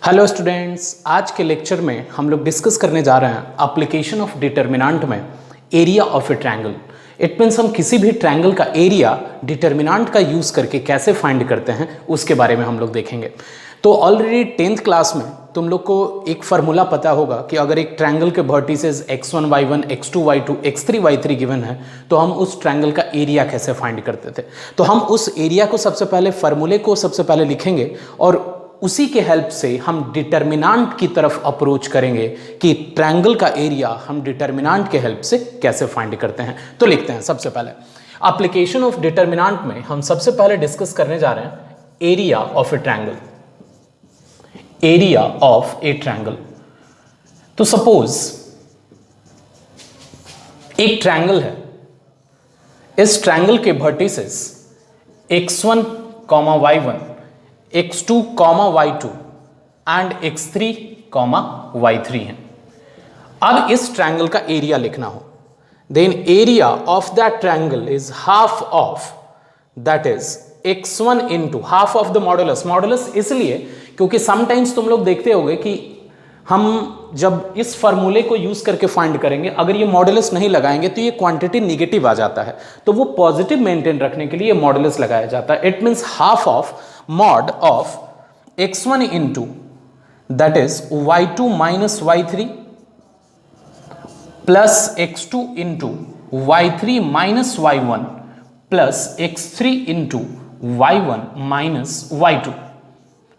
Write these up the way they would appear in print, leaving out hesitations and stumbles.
Hello students, आज के lecture में हम लोग डिस्कस करने जा रहे हैं एप्लीकेशन ऑफ डिटर्मिनेंट में area of A triangle. It means हम किसी भी ट्रायंगल का एरिया डिटर्मिनेंट का यूज़ करके कैसे फाइंड करते हैं उसके बारे में हम लोग देखेंगे। तो ऑलरेडी 10th क्लास में तुम लोग को एक फार्मूला पता होगा कि अगर एक ट्रायंगल के vertices x1 y1 x2 y2 x3 y3 given है तो हम उस ट्रायंगल का एरिया कैसे फाइंड करते थे। तो हम उस एरिया को सबसे पहले फार्मूले को सबसे पहले लिखेंगे और उसी के हेल्प से हम डिटर्मिनेंट की तरफ अप्रोच करेंगे कि ट्रायंगल का एरिया हम डिटर्मिनेंट के हेल्प से कैसे फाइंड करते हैं। तो लिखते हैं सबसे पहले एप्लीकेशन ऑफ डिटर्मिनेंट में हम सबसे पहले डिस्कस करने जा रहे हैं area of A triangle. Area of A triangle, तो सपोज एक ट्रायंगल है, इस ट्रायंगल के vertices x1, y1, x2, y2 and x3, y3 हैं। अब इस ट्रायंगल का एरिया लिखना हो, then area of that triangle is half of that is x1 into half of the modulus. Modulus इसलिए क्योंकि समटाइम्स तुम लोग देखते होगे कि हम जब इस फार्मूले को यूज करके फाइंड करेंगे, अगर ये मॉडुलस नहीं लगाएंगे तो ये क्वांटिटी निगेटिव आ जाता है, तो वो पॉजिटिव मेंटेन रखने के लिए मॉडुलस लगाया जाता है। It means half of mod of x1 into that is y2 minus y3 plus x2 into y3 minus y1 plus x3 into y1 minus y2।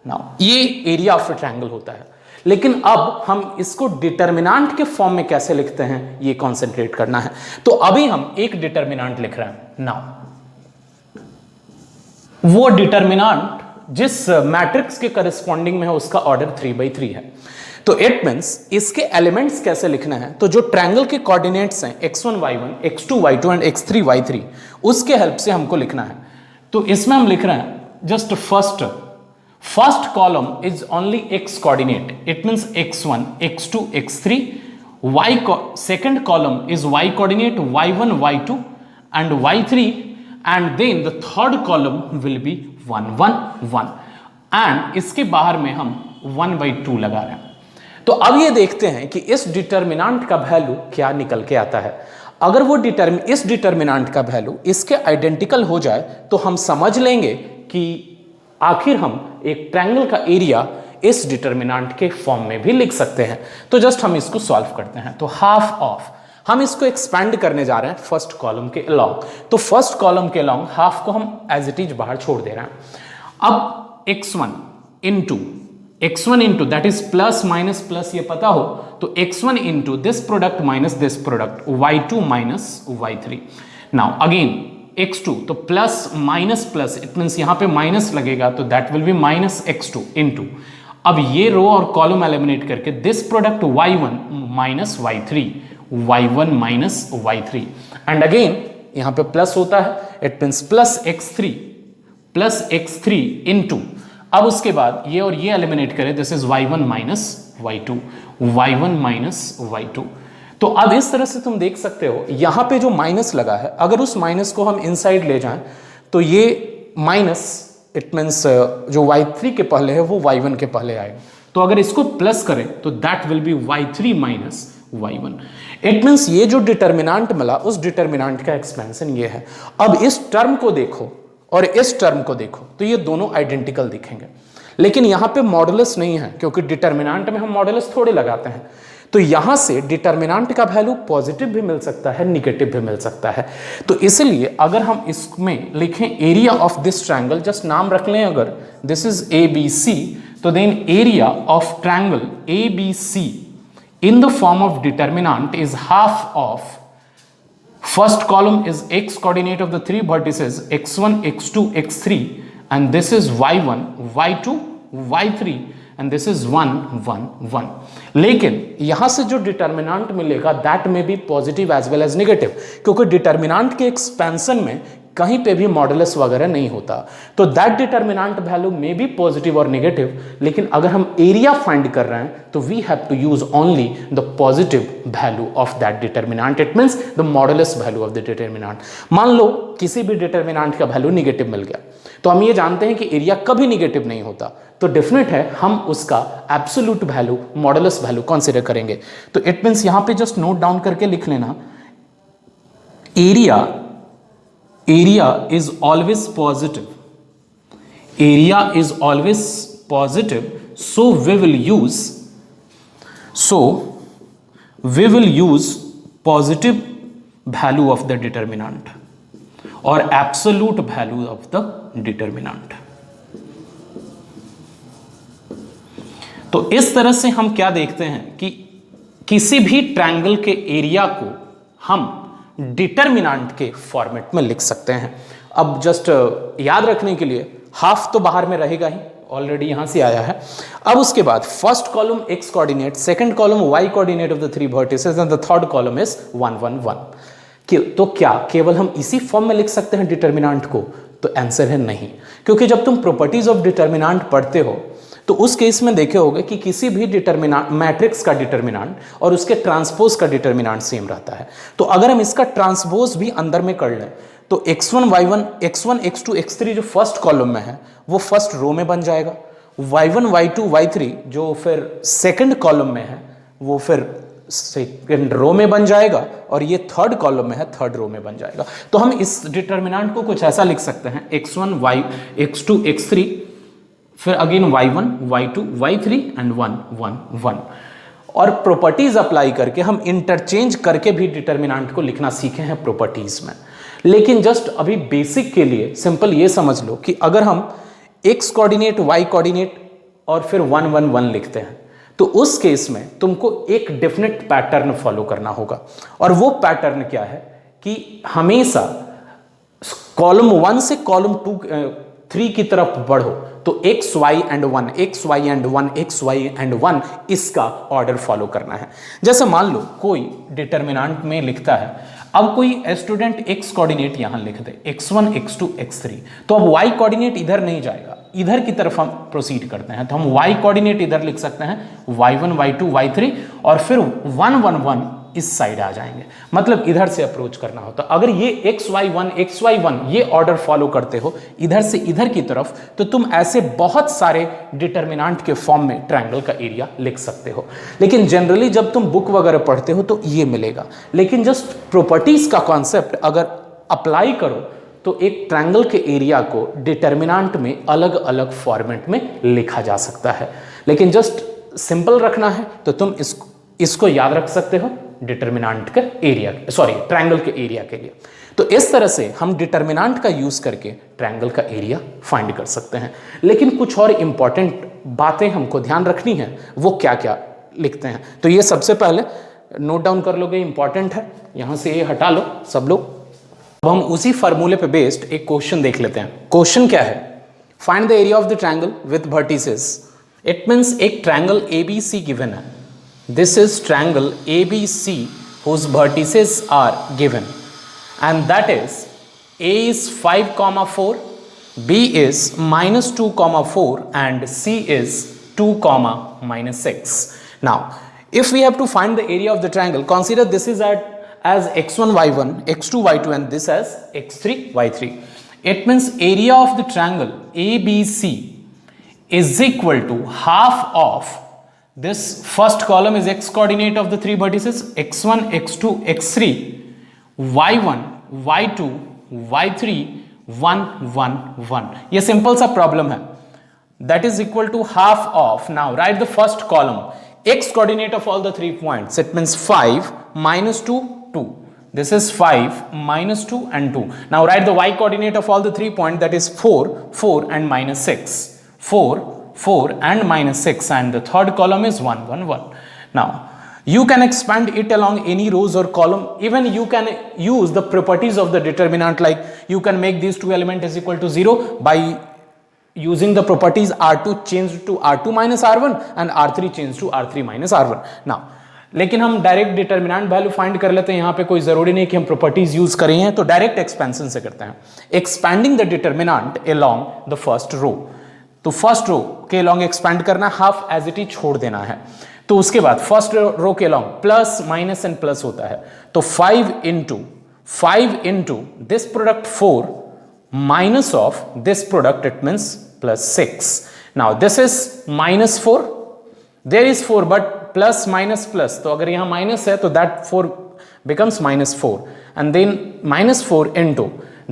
Now ये एरिया ऑफ ए ट्रायंगल होता है, लेकिन अब हम इसको डिटर्मिनेंट के form में कैसे लिखते हैं ये कंसंट्रेट करना है। तो अभी हम एक डिटर्मिनेंट लिख रहे हैं। नाउ वो डिटर्मिनेंट जिस मैट्रिक्स के करस्पॉन्डिंग में है उसका ऑर्डर 3/3 है। तो इट मींस इसके एलिमेंट्स कैसे लिखना है, तो जो ट्रायंगल के कोऑर्डिनेट्स हैं x1 y1 x2 y2 and x3 y3 उसके हेल्प से हमको लिखना है। तो इसमें हम लिख रहे हैं just first column is only x coordinate, it means x1 x2 x3, second column is y coordinate y1 y2 and y3, and then the third column will be 1 1 1 and इसके बाहर में हम 1/2 लगा रहे हैं। तो अब ये देखते हैं कि इस डिटर्मिनेंट का वैल्यू क्या निकल के आता है। अगर वो इस डिटर्मिनेंट का वैल्यू इसके आइडेंटिकल हो जाए तो हम समझ लेंगे कि आखिर हम एक ट्रायंगल का एरिया इस डिटर्मिनेंट के फॉर्म में भी लिख सकते हैं। तो जस्ट हम इसको सॉल्व करते हैं। तो हाफ ऑफ, हम इसको एक्सपेंड करने जा रहे हैं फर्स्ट कॉलम के अलोंग। तो फर्स्ट कॉलम के अलोंग हाफ को हम एज इट इज बाहर छोड़ दे रहे हैं। अब x1 into that is plus minus plus, ये पता हो तो x1 into this product minus this product y2 minus y3। Now again x2, तो plus minus plus, it means यहां पे माइनस लगेगा तो that will be minus x2 into, अब ये रो और कॉलम एलिमिनेट करके this product y1 minus y3 y1 minus y3 and again यहां पे प्लस होता है, it means plus x3 into, अब उसके बाद ये और ये एलिमिनेट करें, this is y1 minus y2। तो अब इस तरह से तुम देख सकते हो यहां पे जो माइनस लगा है, अगर उस माइनस को हम इनसाइड ले जाएं तो ये माइनस, इट मींस जो y3 के पहले है वो y1 के पहले आएगा। तो अगर इसको प्लस करें तो that will be y3 minus y1। It means ये जो डिटर्मिनेंट मिला उस डिटर्मिनेंट का एक्सपेंशन ये है। अब इस टर्म को देखो और इस टर्म को देखो तो ये दोनों आइडेंटिकल दिखेंगे, लेकिन यहां पे मॉडुलस नहीं है क्योंकि डिटर्मिनेंट में हम मॉडुलस थोड़े लगाते हैं। तो यहां से डिटर्मिनेंट का वैल्यू पॉजिटिव भी मिल सकता है, निगेटिव भी मिल सकता है। तो इसलिए अगर हम इसमें लिखें area of this triangle, just नाम रख लें, अगर दिस इज ABC, तो then area of triangle ABC in the form of determinant is half of first column is x coordinate of the three vertices x1 x2 x3 and this is y1 y2 y3 and this is 1 1 1। लेकिन यहां से जो determinant मिलेगा that may be positive as well as negative, क्योंकि determinant के expansion में कहीं पे भी मॉडुलस वगैरह नहीं होता, तो that determinant value may be positive और नेगेटिव, लेकिन अगर हम एरिया फाइंड कर रहे हैं तो we have to use only the positive value of that determinant, it means the modulus value of the determinant. मान लो किसी भी डिटर्मिनेंट का वैल्यू नेगेटिव मिल गया, तो हम ये जानते हैं कि एरिया कभी नेगेटिव नहीं होता, तो डेफिनेट है हम उसका absolute value, modulus value consider करेंगे। तो इट मींस यहां पे जस्ट नोट डाउन करके लिख लेना, area is always positive, area is always positive, so we will use positive value of the determinant or absolute value of the determinant। तो इस तरह से हम क्या देखते हैं कि किसी भी ट्रायंगल के एरिया को हम डिटर्मिनेंट के फॉर्मेट में लिख सकते हैं। अब जस्ट याद रखने के लिए हाफ तो बाहर में रहेगा ही, ऑलरेडी यहां से आया है। अब उसके बाद first column x coordinate, second column y coordinate of the three vertices and the third column is 1 1 1। तो क्या केवल हम इसी फॉर्म में लिख सकते हैं डिटर्मिनेंट को? तो आंसर है नहीं, क्योंकि जब तुम प्रॉपर्टीज ऑफ डिटर्मिनेंट पढ़ते हो तो उस केस में देखे होगे कि किसी भी डिटर्मिनेंट, मैट्रिक्स का डिटर्मिनेंट और उसके ट्रांसपोज का डिटर्मिनेंट सेम रहता है। तो अगर हम इसका ट्रांसपोज भी अंदर में कर लें तो x1 y1 x1 x2 x3 जो फर्स्ट कॉलम में है वो फर्स्ट रो में बन जाएगा, y1 y2 y3 जो फिर सेकंड कॉलम में है वो फिर सेकंड रो में बन जाएगा, और ये थर्ड कॉलम में है थर्ड रो में बन जाएगा। तो हम इस डिटर्मिनेंट को कुछ ऐसा लिख सकते हैं, x1 y x2 x3 फिर again y1 y2 y3 and 1 1 1, और प्रॉपर्टीज अप्लाई करके हम इंटरचेंज करके भी डिटर्मिनेंट को लिखना सीखे हैं प्रॉपर्टीज में। लेकिन जस्ट अभी बेसिक के लिए सिंपल ये समझ लो कि अगर हम x कोऑर्डिनेट y कोऑर्डिनेट और फिर 1 1 1 लिखते हैं तो उस केस में तुमको एक डेफिनेट पैटर्न फॉलो करना होगा, और वो पैटर्न क्या है कि हमेशा कॉलम 1 से कॉलम 3 की तरफ बढ़ो तो x y and 1 x y and 1 x y and 1 इसका ऑर्डर फॉलो करना है। जैसे मान लो कोई डिटर्मिनेंट में लिखता है, अब कोई स्टूडेंट x कोऑर्डिनेट यहां लिख दे x1 x2 x3, तो अब y कोऑर्डिनेट इधर नहीं जाएगा, इधर की तरफ हम प्रोसीड करते हैं, तो हम y कोऑर्डिनेट इधर लिख सकते हैं y1 y2 y3 और फिर 1 1 1 इस साइड आ जाएंगे, मतलब इधर से अप्रोच करना होता। अगर ये xy1 ये ऑर्डर फॉलो करते हो इधर से इधर की तरफ, तो तुम ऐसे बहुत सारे डिटर्मिनेंट के फॉर्म में ट्रायंगल का एरिया लिख सकते हो। लेकिन जनरली जब तुम बुक वगैरह पढ़ते हो तो ये मिलेगा, लेकिन जस्ट प्रॉपर्टीज का कॉन्सेप्ट अगर अप्लाई करो तो एक ट्रायंगल के एरिया को डिटर्मिनेंट में अलग अलग फॉर्मेट में लिखा जा सकता है। लेकिन जस्ट सिंपल रखना है तो तुम इसको याद रख सकते हो डिटर्मिनेंट का एरिया, सॉरी ट्रायंगल के एरिया के लिए। तो इस तरह से हम डिटर्मिनेंट का यूज करके ट्रायंगल का एरिया फाइंड कर सकते हैं। लेकिन कुछ और इंपॉर्टेंट बातें हमको ध्यान रखनी है, वो क्या क्या लिखते हैं, तो ये सबसे पहले नोट डाउन कर लोगे, इंपॉर्टेंट है, यहां से ये हटा लो सब लोग। अब हम उसी फॉर्मूले पे बेस्ड एक क्वेश्चन देख लेते हैं। क्वेश्चन क्या है, find the area of the triangle with vertices. It means एक ट्रायंगल एबीसी गिवन है, this is triangle ABC whose vertices are given, and that is A is 5, 4, B is -2, and C is 2, -6. Now if we have to find the area of the triangle, consider this is as x1 y1 x2 y2 and this as x3 y3. It means area of the triangle ABC is equal to half of this first column is x coordinate of the three vertices x1 x2 x3 y1 y2 y3 1 1 1। ये simple सा problem है, that is equal to half of, now write the first column x coordinate of all the 3 points, it means 5 -2 2, this is 5 -2 and 2। now write the y coordinate of all the 3 points, that is 4 4 and -6, 4 4 and -6, and the third column is 1 1 1। now you can expand it along any rows or column, even you can use the properties of the determinant, like you can make these two elements is equal to 0 by using the properties R2 changed to R2 minus R1 and R3 changed to R3 minus R1। now लेकिन हम direct determinant value find कर लेते हैं, यहां पे कोई जरूरी नहीं कि हम प्रॉपर्टीज यूज करें हैं, तो डायरेक्ट एक्सपेंशन से करते हैं। Expanding the determinant along the first row, तो फर्स्ट रो के अलोंग एक्सपैंड करना, हाफ एज इट इज छोड़ देना है। तो उसके बाद फर्स्ट रो के along plus minus and plus होता है, तो 5 into this product 4 minus of this product, it means plus 6। Now this is -4, there is 4 but plus minus plus, तो अगर यहां माइनस है तो that 4 becomes -4 and then -4 into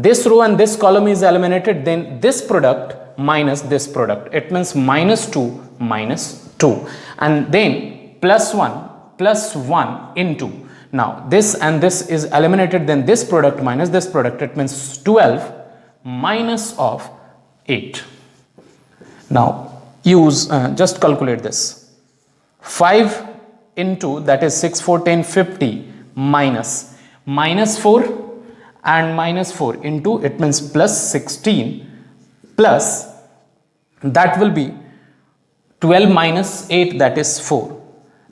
this row and this column is eliminated, then this product minus this product, it means -2 and then +1 into, now this and this is eliminated, then this product minus this product, it means 12 minus of 8. Now use just calculate this, 5 into that is 6 4 10 50 minus -4 and -4 into, it means plus 16 plus that will be 12 minus 8, that is 4,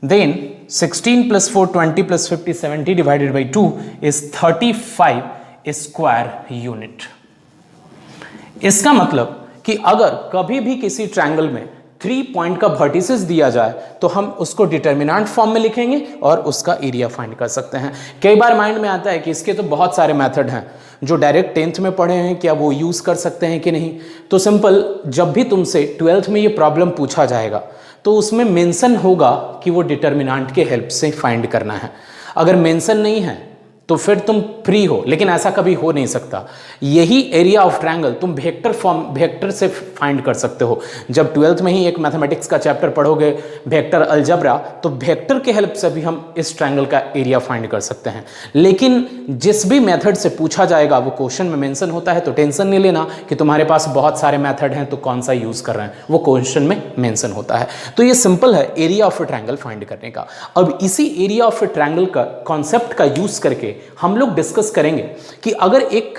then 16 plus 4 20 plus 50 70 divided by 2 is 35 square unit। इसका मतलब कि अगर कभी भी किसी triangle में 3 point का vertices दिया जाए तो हम उसको डिटर्मिनेंट फॉर्म में लिखेंगे और उसका एरिया फाइंड कर सकते हैं। कई बार माइंड में आता है कि इसके तो बहुत सारे मेथड हैं, जो डायरेक्ट 10th में पढ़े हैं क्या वो यूज़ कर सकते हैं कि नहीं। तो सिंपल, जब भी तुमसे 12th में ये प्रॉब्लम पूछा जाएगा तो उसमें मेंशन होगा कि वो डिटर्मिनेंट के हेल्प से फाइंड करना है। अगर मेंशन नहीं है तो फिर तुम फ्री हो, लेकिन ऐसा कभी हो नहीं सकता। यही एरिया ऑफ ट्रायंगल तुम वेक्टर से फाइंड कर सकते हो। जब 12th में ही एक मैथमेटिक्स का चैप्टर पढ़ोगे वेक्टर अलजेब्रा, तो वेक्टर के हेल्प से भी हम इस ट्रायंगल का एरिया फाइंड कर सकते हैं। लेकिन जिस भी मेथड से पूछा जाएगा वो क्वेश्चन में मेंशन होता है, तो टेंशन नहीं लेना कि तुम्हारे पास बहुत सारे मेथड हैं तो कौन सा यूज कर रहे हैं, वो क्वेश्चन में मेंशन होता है। तो ये सिंपल है area of A triangle find करने का। अब इसी एरिया ऑफ ए ट्रायंगल का कॉन्सेप्ट का यूज करके हम लोग डिस्कस करेंगे कि अगर एक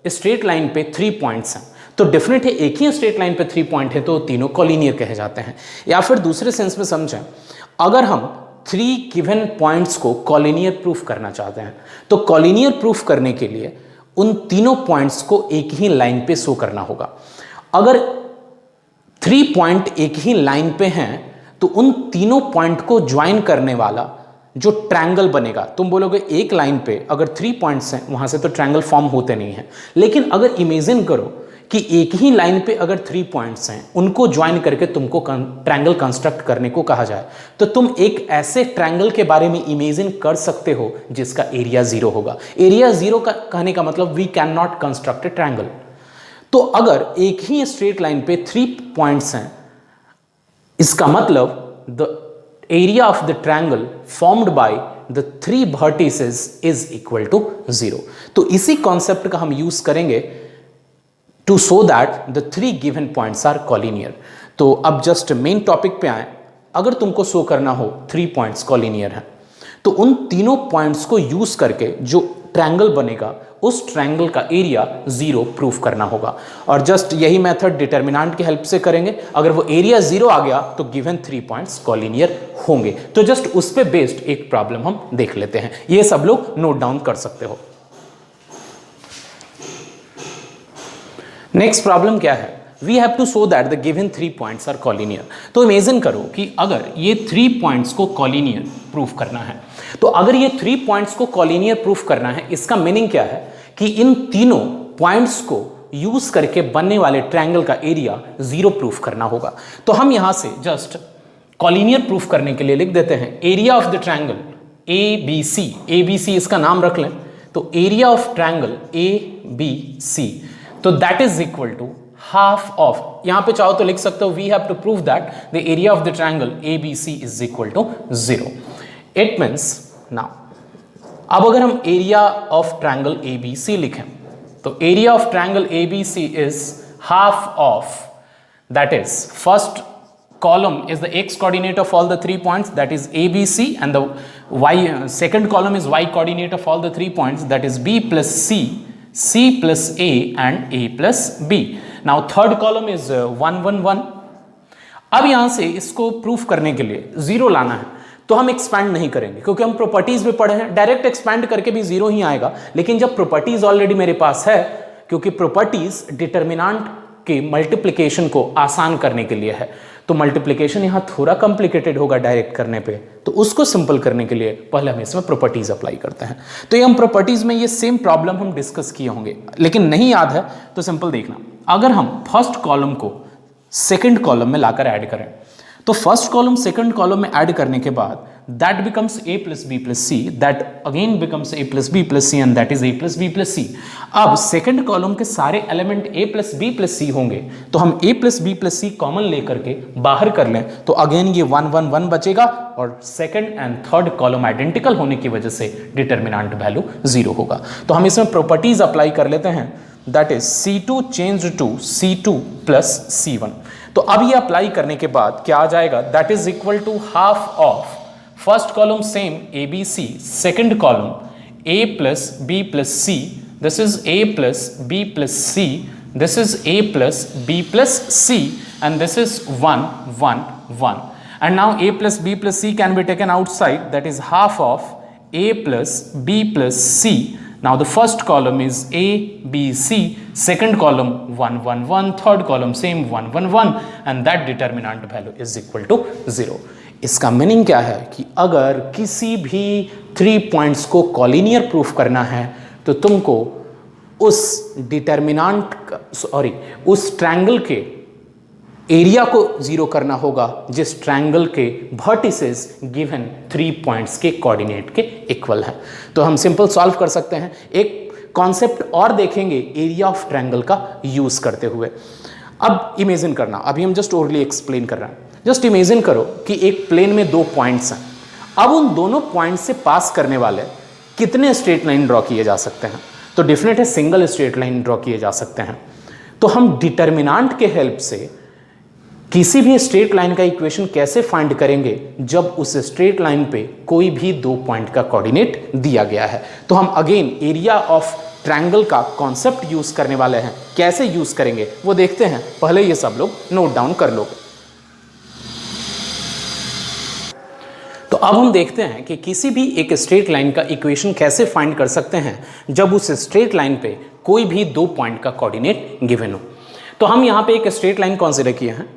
स्ट्रेट लाइन पे 3 पॉइंट्स हैं तो डेफिनेट है एक ही स्ट्रेट लाइन पे 3 पॉइंट है तो तीनों कॉलिनियर कहे जाते हैं। या फिर दूसरे सेंस में समझें, अगर हम 3 गिवन पॉइंट्स को कॉलिनियर प्रूफ करना चाहते हैं तो कॉलिनियर प्रूफ करने के लिए उन तीनों पॉइंट्स को एक ही लाइन पे शो करना होगा। अगर 3 पॉइंट एक ही लाइन पे हैं तो उन तीनों पॉइंट को ज्वाइन करने वाला जो ट्रायंगल बनेगा, तुम बोलोगे एक लाइन पे अगर 3 पॉइंट्स हैं वहां से तो ट्रायंगल फॉर्म होते नहीं हैं। लेकिन अगर इमेजिन करो कि एक ही लाइन पे अगर 3 पॉइंट्स हैं, उनको ज्वाइन करके तुमको ट्रायंगल कंस्ट्रक्ट करने को कहा जाए तो तुम एक ऐसे ट्रायंगल के बारे में इमेजिन कर सकते हो जिसका एरिया 0 होगा। एरिया 0 का कहने का मतलब we can not construct a triangle. तो अगर एक ही स्ट्रेट लाइन पे 3 पॉइंट्स हैं, इसका मतलब the area of the triangle formed by the 3 vertices is equal to 0। तो इसी कॉन्सेप्ट का हम यूज करेंगे to show that the 3 given points are collinear। तो अब जस्ट मेन टॉपिक पे आए। अगर तुमको शो करना हो 3 पॉइंट्स कॉलिनियर हैं तो उन तीनों पॉइंट्स को यूज करके जो ट्रायंगल बनेगा उस ट्रायंगल का एरिया 0 प्रूफ करना होगा। और जस्ट यही मेथड डिटर्मिनेंट की हेल्प से करेंगे। अगर वो एरिया 0 आ गया तो गिवन 3 पॉइंट्स कॉलिनियर होंगे। तो जस्ट उस पे बेस्ड एक प्रॉब्लम हम देख लेते हैं, ये सब लोग नोट डाउन कर सकते हो। नेक्स्ट प्रॉब्लम क्या है, we have to show that the given 3 points are collinear. तो इमेजिन करो कि अगर ये 3 पॉइंट्स को कॉलिनियर प्रूफ करना है, तो अगर ये 3 पॉइंट्स को कॉलिनियर प्रूफ करना है, इसका मीनिंग क्या है कि इन तीनों पॉइंट्स को यूज करके बनने वाले ट्रायंगल का एरिया 0 प्रूफ करना होगा। तो हम यहां से जस्ट कॉलिनियर प्रूफ करने के लिए लिख देते हैं area of the triangle ABC। ABC इसका नाम रख लें, तो एरिया ऑफ ट्रायंगल ABC, तो that is equal to half of, यहां पे चाहो तो लिख सकते हो we have to prove that the area of the triangle ABC is equal to 0। It means now अब अगर हम एरिया ऑफ ट्रायंगल ABC लिखें तो area of triangle ABC is half of, that is first column is the x coordinate of all the 3 points, that is ABC, and the y second column is y coordinate of all the 3 points, that is B plus C plus A and A plus B. Now third column is 1 1 1। अब यहां से इसको proof करने के लिए 0 लाना है, तो हम एक्सपैंड नहीं करेंगे, क्योंकि हम प्रॉपर्टीज में पढ़े हैं, डायरेक्ट एक्सपैंड करके भी 0 ही आएगा। लेकिन जब प्रॉपर्टीज ऑलरेडी मेरे पास है, क्योंकि प्रॉपर्टीज डिटर्मिनेंट के मल्टीप्लिकेशन को आसान करने के लिए है, तो मल्टीप्लिकेशन यहां थोड़ा कॉम्प्लिकेटेड होगा डायरेक्ट करने पे, तो उसको सिंपल करने के लिए पहले हम इसमें प्रॉपर्टीज अप्लाई करते हैं। तो ये हम प्रॉपर्टीज में ये सेम प्रॉब्लम हम डिस्कस किए होंगे, लेकिन नहीं याद है तो सिंपल देखना। अगर हम फर्स्ट कॉलम को सेकंड कॉलम में लाकर ऐड करें, तो फर्स्ट कॉलम सेकंड कॉलम में ऐड करने के बाद that becomes a plus b plus c, that again becomes a plus b plus c, and that is a plus b plus c। अब second column के सारे element a plus b plus c होंगे, तो हम a plus b plus c common लेकर के बाहर कर लें, तो अगेन ये 1 1 1 बचेगा, और second and third column identical होने की वजह से डिटर्मिनेंट वैल्यू 0 होगा। तो हम इसमें प्रॉपर्टीज अप्लाई कर लेते हैं, that is c2 changed to c2 plus c1। तो अब ये अप्लाई करने के बाद क्या आ जाएगा, that is equal to half of first column same A B C, second column A plus B plus C, this is A plus B plus C, this is A plus B plus C, and this is 1 1 1। and now a plus b plus c can be taken outside, that is half of a plus b plus c। now the first column is a b c, second column 1 1 1, third column same 1 1 1, and that determinant value is equal to 0। इसका meaning क्या है कि अगर किसी भी 3 points को collinear proof करना है, तो तुमको उस डिटर्मिनेंट उस ट्रायंगल के एरिया को 0 करना होगा जिस ट्रायंगल के वर्टिसेस गिवन 3 पॉइंट्स के कोऑर्डिनेट के इक्वल हैं। तो हम सिंपल सॉल्व कर सकते हैं। एक कॉन्सेप्ट और देखेंगे एरिया ऑफ ट्रायंगल का यूज करते हुए। अब इमेजिन करना, अभी हम जस्ट ओरली एक्सप्लेन कर रहे हैं। जस्ट इमेजिन करो कि एक प्लेन में 2 पॉइंट्स हैं। अब उन दोनों पॉइंट्स से पास करने वाले कितने स्ट्रेट लाइन ड्रॉ किए जा सकते हैं? तो डेफिनेट है सिंगल स्ट्रेट लाइन ड्रॉ किए जा सकते हैं। तो हम डिटर्मिनेंट के हेल्प से किसी भी स्ट्रेट लाइन का इक्वेशन कैसे फाइंड करेंगे जब उस स्ट्रेट लाइन पे कोई भी 2 पॉइंट का कोऑर्डिनेट दिया गया है। तो हम अगेन एरिया ऑफ ट्रायंगल का कॉन्सेप्ट यूज करने वाले हैं। कैसे यूज करेंगे वो देखते हैं, पहले ये सब लोग नोट डाउन कर लो। तो अब हम देखते हैं कि किसी भी एक स्ट्रेट लाइन का इक्वेशन कैसे फाइंड कर सकते हैं जब उस स्ट्रेट लाइन पे कोई भी 2 पॉइंट का कोऑर्डिनेट गिवन हो। तो हम यहाँ पे एक स्ट्रेट लाइन कंसीडर किए हैं,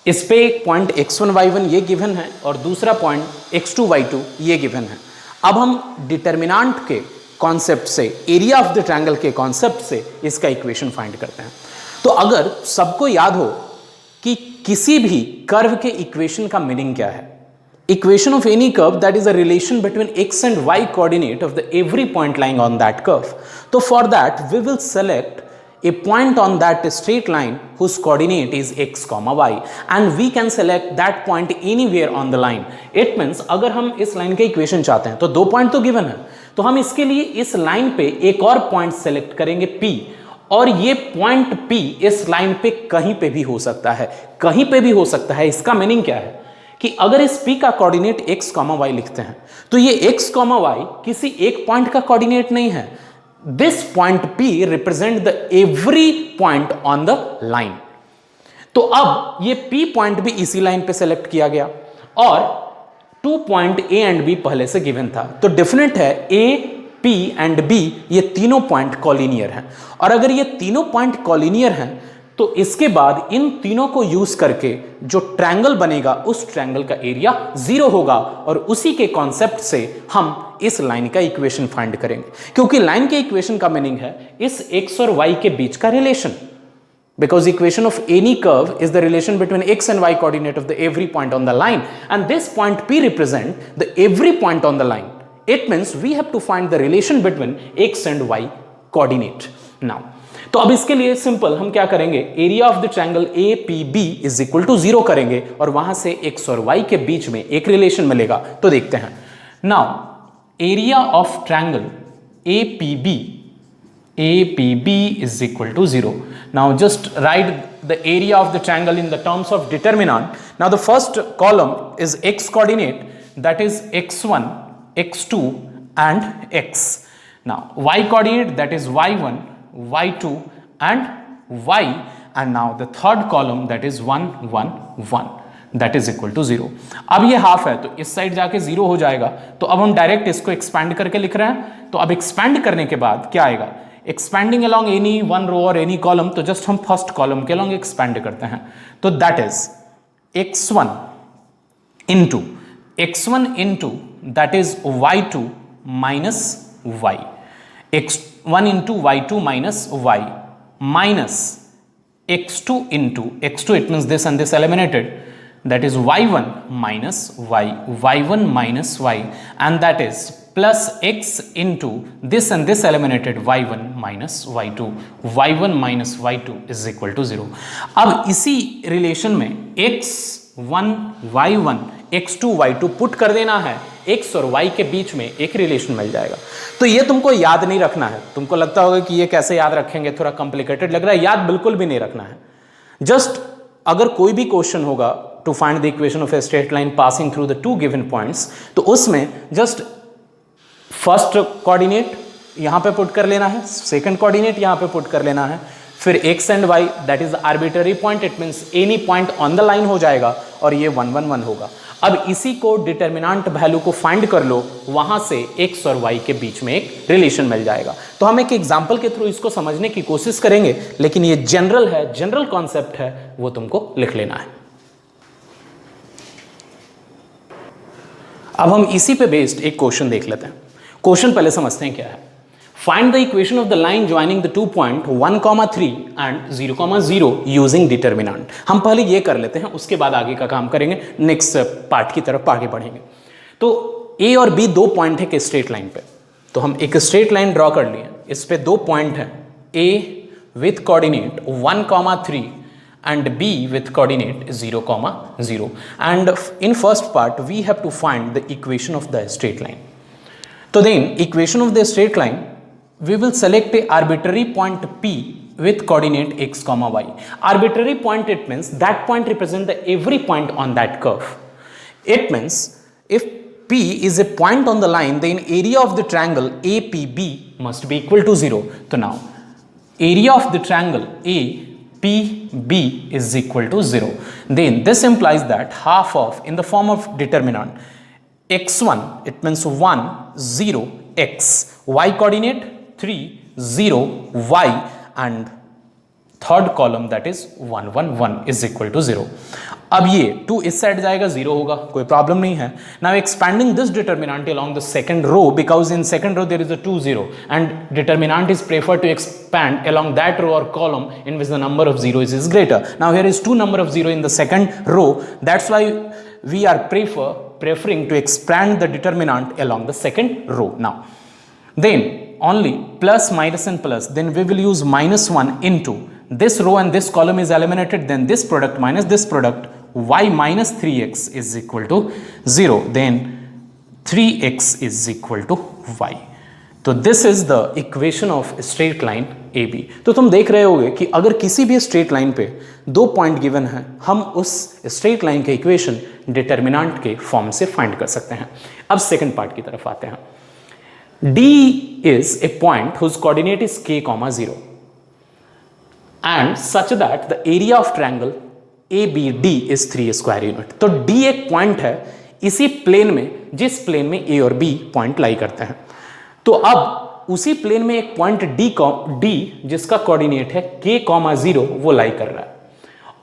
इस पे एक पॉइंट x1 y1 ये गिवन है और दूसरा पॉइंट x2 y2 ये गिवन है। अब हम डिटर्मिनेंट के कॉन्सेप्ट से, एरिया ऑफ द ट्रायंगल के कॉन्सेप्ट से इसका इक्वेशन फाइंड करते हैं। तो अगर सबको याद हो कि किसी भी कर्व के इक्वेशन का मीनिंग क्या है, equation of any curve that is a relation between x and y coordinate of the every point lying on that curve. So for that we will select a point on that straight line whose coordinate is x comma y, and we can select that point anywhere on the line. It means अगर हम इस line के equation चाहते हैं तो 2 point तो given है, तो हम इसके लिए इस लाइन पे एक और पॉइंट सेलेक्ट करेंगे p, और ये पॉइंट p इस लाइन पे कहीं पे भी हो सकता है, कहीं पे भी हो सकता है। इसका मीनिंग क्या है कि अगर इस p का कोऑर्डिनेट x, y लिखते हैं तो ये x, y किसी एक पॉइंट का कोऑर्डिनेट नहीं है। This point p represent the every point on the line. तो अब ये p पॉइंट भी इसी लाइन पे सेलेक्ट किया गया और 2 पॉइंट a एंड b पहले से गिवन था, तो डेफिनेट है a, p एंड b ये तीनों पॉइंट कॉलिनियर हैं। और अगर ये तीनों पॉइंट कॉलिनियर हैं तो इसके बाद इन तीनों को यूज करके जो ट्रायंगल बनेगा उस ट्रायंगल का एरिया 0 होगा, और उसी के कॉन्सेप्ट से हम इस लाइन का इक्वेशन फाइंड करेंगे। क्योंकि लाइन के इक्वेशन का मीनिंग है इस x और y के बीच का relation, because equation of any curve is the relation between x and y coordinate of the every point on the line, and this point p represent the every point on the line. It means we have to find the relation between x and y coordinate. Now तो अब इसके लिए simple हम क्या करेंगे, area of the triangle APB is equal to 0 करेंगे और वहां से x और y के बीच में एक रिलेशन मिलेगा। तो देखते हैं। Now area of triangle APB is equal to 0। Now just write the area of the triangle in the terms of determinant. Now the first column is x coordinate, that is x1, x2 and x. Now y coordinate, that is y1, y2 and y, and now the third column, that is 1 1 1. That is equal to 0। अब ये half है तो इस side जाके 0 हो जाएगा, तो अब हम डायरेक्ट इसको एक्सपैंड करके लिख रहे हैं। तो अब एक्सपैंड करने के बाद क्या आएगा, expanding along any one row और एनी कॉलम, तो जस्ट हम फर्स्ट कॉलम के अलोंग एक्सपैंड करते हैं। तो that is x1 into that is y2 minus y, x1 into y2 minus y minus x2 into x2, it means this and this eliminated, that is y1 minus y, y1 minus y, and that is plus x into this and this eliminated, y1 minus y2, y1 minus y2 is equal to 0। अब इसी relation में x1 y1 x2 y2 put कर देना है, x और y के बीच में एक रिलेशन मिल जाएगा। तो ये तुमको याद नहीं रखना है। तुमको लगता होगा कि ये कैसे याद रखेंगे, थोड़ा कॉम्प्लिकेटेड लग रहा है, याद बिल्कुल भी नहीं रखना है। जस्ट अगर कोई भी क्वेश्चन होगा to find the equation of a straight line passing through the two given points, तो उसमें जस्ट फर्स्ट कोऑर्डिनेट यहां पे पुट कर लेना है, सेकंड कोऑर्डिनेट यहां पे पुट कर लेना है, फिर x and y that is arbitrary point, it means any point on the line हो जाएगा और ये 1 1 1 होगा। अब इसी को डिटर्मिनेंट वैल्यू को फाइंड कर लो, वहां से x और y के बीच में एक रिलेशन मिल जाएगा। तो हम एक एग्जांपल के थ्रू इसको समझने की कोशिश करेंगे, लेकिन ये जनरल है, जनरल कॉन्सेप्ट है, वो तुमको लिख लेना है। अब हम इसी पे बेस्ड एक क्वेश्चन देख लेते हैं। क्वेश्चन पहले समझते हैं क्या है। Find the equation of the line joining the two point 1,3 and 0,0 using determinant. हम पहले ये कर लेते हैं, उसके बाद आगे का काम करेंगे, नेक्स्ट पार्ट की तरफ आगे बढ़ेंगे। तो ए और बी दो पॉइंट है कि स्ट्रेट लाइन पे, तो हम एक स्ट्रेट लाइन ड्रॉ कर लिए, इस पे दो पॉइंट है, ए with coordinate 1,3 and b with coordinate 0,0, and in first part we have to find the equation of the straight line. So then equation of the straight line, we will select a arbitrary point p with coordinate x, y. Arbitrary point, it means that point represent the every point on that curve. It means if p is a point on the line, then area of the triangle APB must be equal to 0. So now area of the triangle APB is equal to 0. Then this implies that half of, in the form of determinant, x1 it means 1 0 x, y coordinate 3 0 y, and third column that is 1 1 1 is equal to 0. अब ये 2 इस side जाएगा, 0 होगा, कोई problem नहीं है। Now expanding this determinant along the second row, because in second row there is a 2 0 and determinant is prefer to expand along that row और column in which the number of zeros is greater. Now here is 2 number of 0 in the second row, that's why we are preferring to expand the determinant along the second row. Now then only plus minus and plus, then we will use -1 into this row and this column is eliminated, then this product minus this product, y minus 3x is equal to 0, then 3x is equal to y. तो this is the equation of straight line A B. तो तुम देख रहे होगे कि अगर किसी भी स्ट्रेट लाइन पे दो पॉइंट गिवन है, हम उस स्ट्रेट लाइन के इक्वेशन डिटर्मिनेंट के फॉर्म से फाइंड कर सकते हैं। अब सेकंड पार्ट की तरफ आते हैं। D is a point whose coordinate is k, 0 and such that the area of triangle ABD is 3 square unit. तो D एक पॉइंट है इसी प्लेन में, जिस प्लेन में A और B पॉइंट लाई करते हैं। तो अब उसी प्लेन में एक पॉइंट D जिसका कोऑर्डिनेट है k, 0 वो लाई कर रहा है,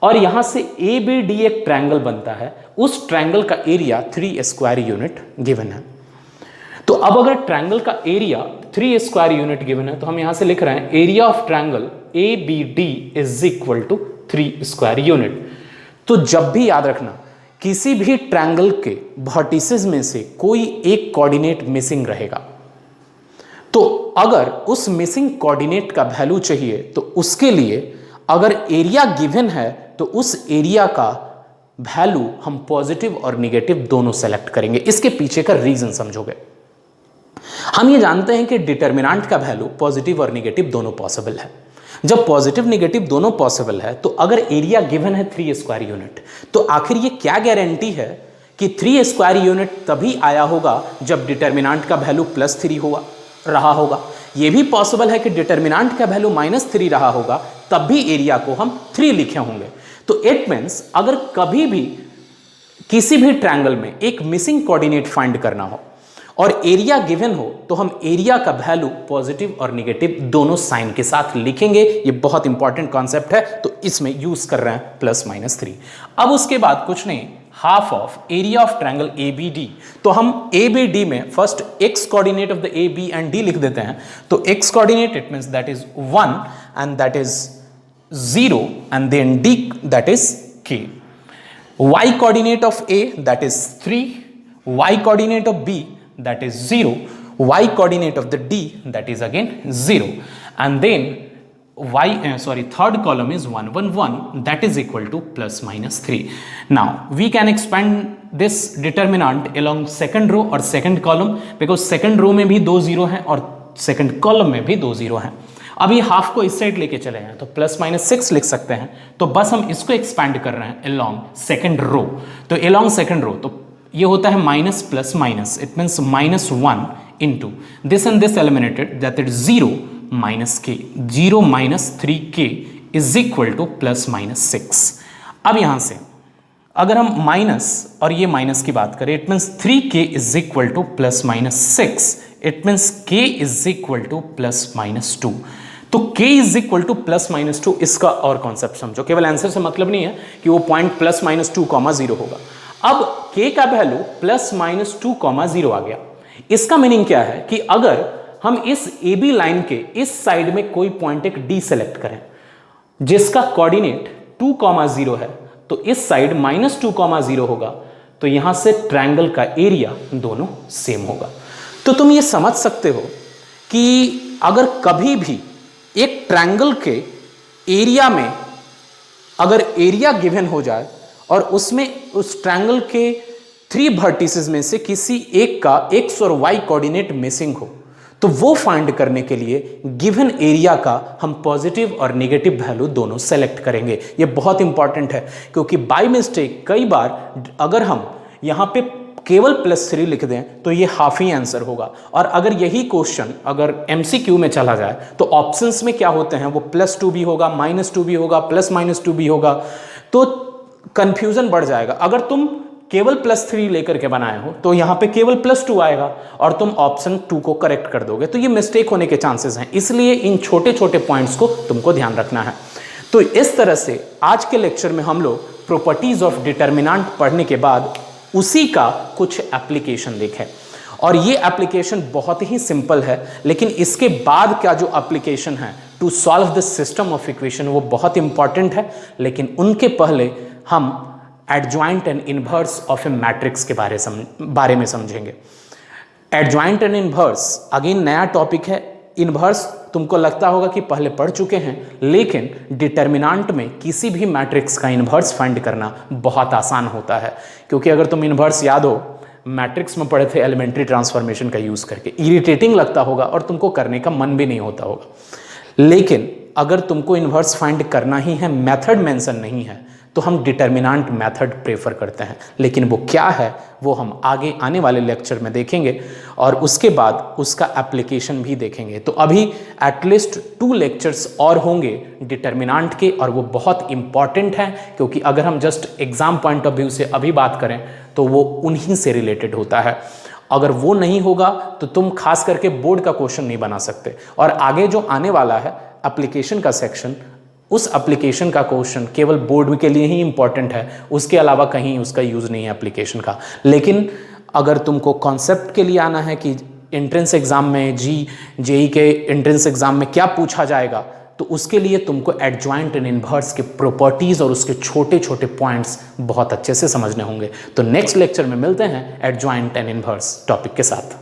और यहां से ABD एक ट्रायंगल बनता है, उस ट्रायंगल का एरिया 3 स्क्वायर यूनिट गिवन है। तो अब अगर ट्रायंगल का एरिया 3 स्क्वायर यूनिट गिवन है, तो हम यहां से लिख रहे हैं area of triangle ABD is equal to 3 square unit. तो जब भी याद रखना, किसी भी ट्रायंगल के वर्टिसेस में से कोई एक कोऑर्डिनेट मिसिंग रहेगा, तो अगर उस मिसिंग कोऑर्डिनेट का वैल्यू चाहिए, तो उसके लिए अगर एरिया गिवन है तो उस एरिया का वैल्यू हम पॉजिटिव और नेगेटिव दोनों सेलेक्ट करेंगे। इसके पीछे का रीजन समझोगे। हम ये जानते हैं कि डिटर्मिनेंट का वैल्यू पॉजिटिव और नेगेटिव दोनों पॉसिबल है। जब पॉजिटिव नेगेटिव दोनों पॉसिबल है, तो अगर एरिया गिवन है 3 स्क्वायर यूनिट, तो आखिर ये क्या गारंटी है कि 3 स्क्वायर यूनिट तभी आया होगा जब डिटर्मिनेंट का वैल्यू +3 हुआ रहा होगा। ये भी पॉसिबल है कि डिटर्मिनेंट का वैल्यू -3 रहा होगा, तब भी एरिया को हम 3 लिखे होंगे। तो इट मीन्स अगर कभी भी किसी भी ट्रायंगल में एक मिसिंग कोऑर्डिनेट फाइंड करना हो और एरिया गिवन हो तो हम एरिया का वैल्यू पॉजिटिव और निगेटिव दोनों साइन के साथ लिखेंगे। ये बहुत इंपॉर्टेंट कॉन्सेप्ट है, तो इसमें यूज कर रहे हैं +-3। अब उसके बाद कुछ नहीं, half of area of triangle ABD। तो हम ABD में first x coordinate of the A, B and D लिख देते हैं। तो x coordinate it means that is 1 and that is 0 and then D that is K। y coordinate of A that is 3, y coordinate of B that is 0, y coordinate of the D that is again 0, and then third column is 1 1 1 that is equal to +-3. Now we can expand this determinant along second row or second column because second row में भी 2 0 हैं और second column में भी 2 0 हैं। अभी half को इस साइड लेके चले हैं तो +-6 लिख सकते हैं। तो बस हम इसको एक्सपैंड कर रहे हैं अलोंग सेकंड रो। तो अलोंग सेकंड रो तो ये होता है minus plus minus, it means -1 into this and this eliminated that is 0 -k, 0 -3k is equal to +-6। अब यहां से अगर हम माइनस और ये माइनस की बात करें, it means 3k is equal to +-6, it means k is equal to +-2। तो k इज इक्वल टू +-2, इसका और कॉन्सेप्ट समझो, केवल आंसर से मतलब नहीं है कि वो पॉइंट +-2, 0 होगा। अब k का वैल्यू +-2, 0 आ गया। इसका मीनिंग क्या है कि अगर हम इस AB लाइन के इस साइड में कोई पॉइंट एक D सेलेक्ट करें जिसका कोऑर्डिनेट 2, 0 है, तो इस साइड -2, 0 होगा, तो यहां से ट्रायंगल का एरिया दोनों सेम होगा। तो तुम ये समझ सकते हो कि अगर कभी भी एक ट्रायंगल के एरिया में अगर एरिया गिवन हो जाए और उसमें उस ट्रायंगल के 3 वर्टिसेस में से किसी एक का x और y कोऑर्डिनेट मिसिंग हो, तो वो फाइंड करने के लिए गिवन एरिया का हम पॉजिटिव और नेगेटिव वैल्यू दोनों सेलेक्ट करेंगे। ये बहुत इंपॉर्टेंट है क्योंकि बाय मिस्टेक कई बार अगर हम यहां पे केवल +3 लिख दें तो ये हाफ ही आंसर होगा, और अगर यही क्वेश्चन अगर MCQ में चला जाए तो ऑप्शंस में क्या होते हैं, वो +2 भी होगा, -2 भी होगा, +-2 भी होगा, तो कंफ्यूजन बढ़ जाएगा। अगर तुम केवल +3 लेकर के बनाए हो तो यहां पे केवल +2 आएगा और तुम ऑप्शन 2 को करेक्ट कर दोगे, तो ये मिस्टेक होने के चांसेस हैं। इसलिए इन छोटे छोटे पॉइंट्स को तुमको ध्यान रखना है। तो इस तरह से आज के लेक्चर में हम लोग प्रॉपर्टीज ऑफ डिटर्मिनेंट पढ़ने के बाद उसी का कुछ एप्लीकेशन देखें, और ये एप्लीकेशन बहुत ही सिंपल है, लेकिन इसके बाद का जो एप्लीकेशन है to solve the system of equation वो बहुत इंपॉर्टेंट है। लेकिन उनके पहले हम adjoint and inverse of a matrix के बारे में समझेंगे। एडजॉइंट एंड इनवर्स अगेन नया टॉपिक है। इनवर्स तुमको लगता होगा कि पहले पढ़ चुके हैं, लेकिन डिटर्मिनेंट में किसी भी मैट्रिक्स का इनवर्स फाइंड करना बहुत आसान होता है, क्योंकि अगर तुम इनवर्स याद हो मैट्रिक्स में पढ़े थे एलिमेंट्री ट्रांसफॉर्मेशन का यूज करके, इरिटेटिंग लगता होगा और तुमको करने का मन भी नहीं होता होगा। लेकिन अगर तुमको इनवर्स फाइंड करना ही है, मेथड मेंशन नहीं है, तो हम डिटर्मिनेंट मेथड प्रेफर करते हैं। लेकिन वो क्या है वो हम आगे आने वाले लेक्चर में देखेंगे, और उसके बाद उसका एप्लीकेशन भी देखेंगे। तो अभी एटलीस्ट 2 लेक्चर्स और होंगे डिटर्मिनेंट के, और वो बहुत इंपॉर्टेंट हैं, क्योंकि अगर हम just exam point of view से अभी बात करें तो वो उन्हीं से रिलेटेड होता है। अगर वो नहीं होगा तो तुम खास करके बोर्ड का क्वेश्चन नहीं बना सकते, और आगे जो आने वाला है एप्लीकेशन का सेक्शन, उस एप्लीकेशन का क्वेश्चन केवल बोर्ड के लिए ही इंपॉर्टेंट है, उसके अलावा कहीं उसका यूज़ नहीं है एप्लीकेशन का। लेकिन अगर तुमको कॉन्सेप्ट के लिए आना है कि एंट्रेंस एग्जाम में जेई के एंट्रेंस एग्जाम में क्या पूछा जाएगा, तो उसके लिए तुमको एडजॉइंट एंड इनवर्स के प्रॉपर्टीज और उसके छोटे छोटे पॉइंट्स बहुत अच्छे से समझने होंगे। तो नेक्स्ट लेक्चर में मिलते हैं एडजॉइंट एंड इनवर्स टॉपिक के साथ।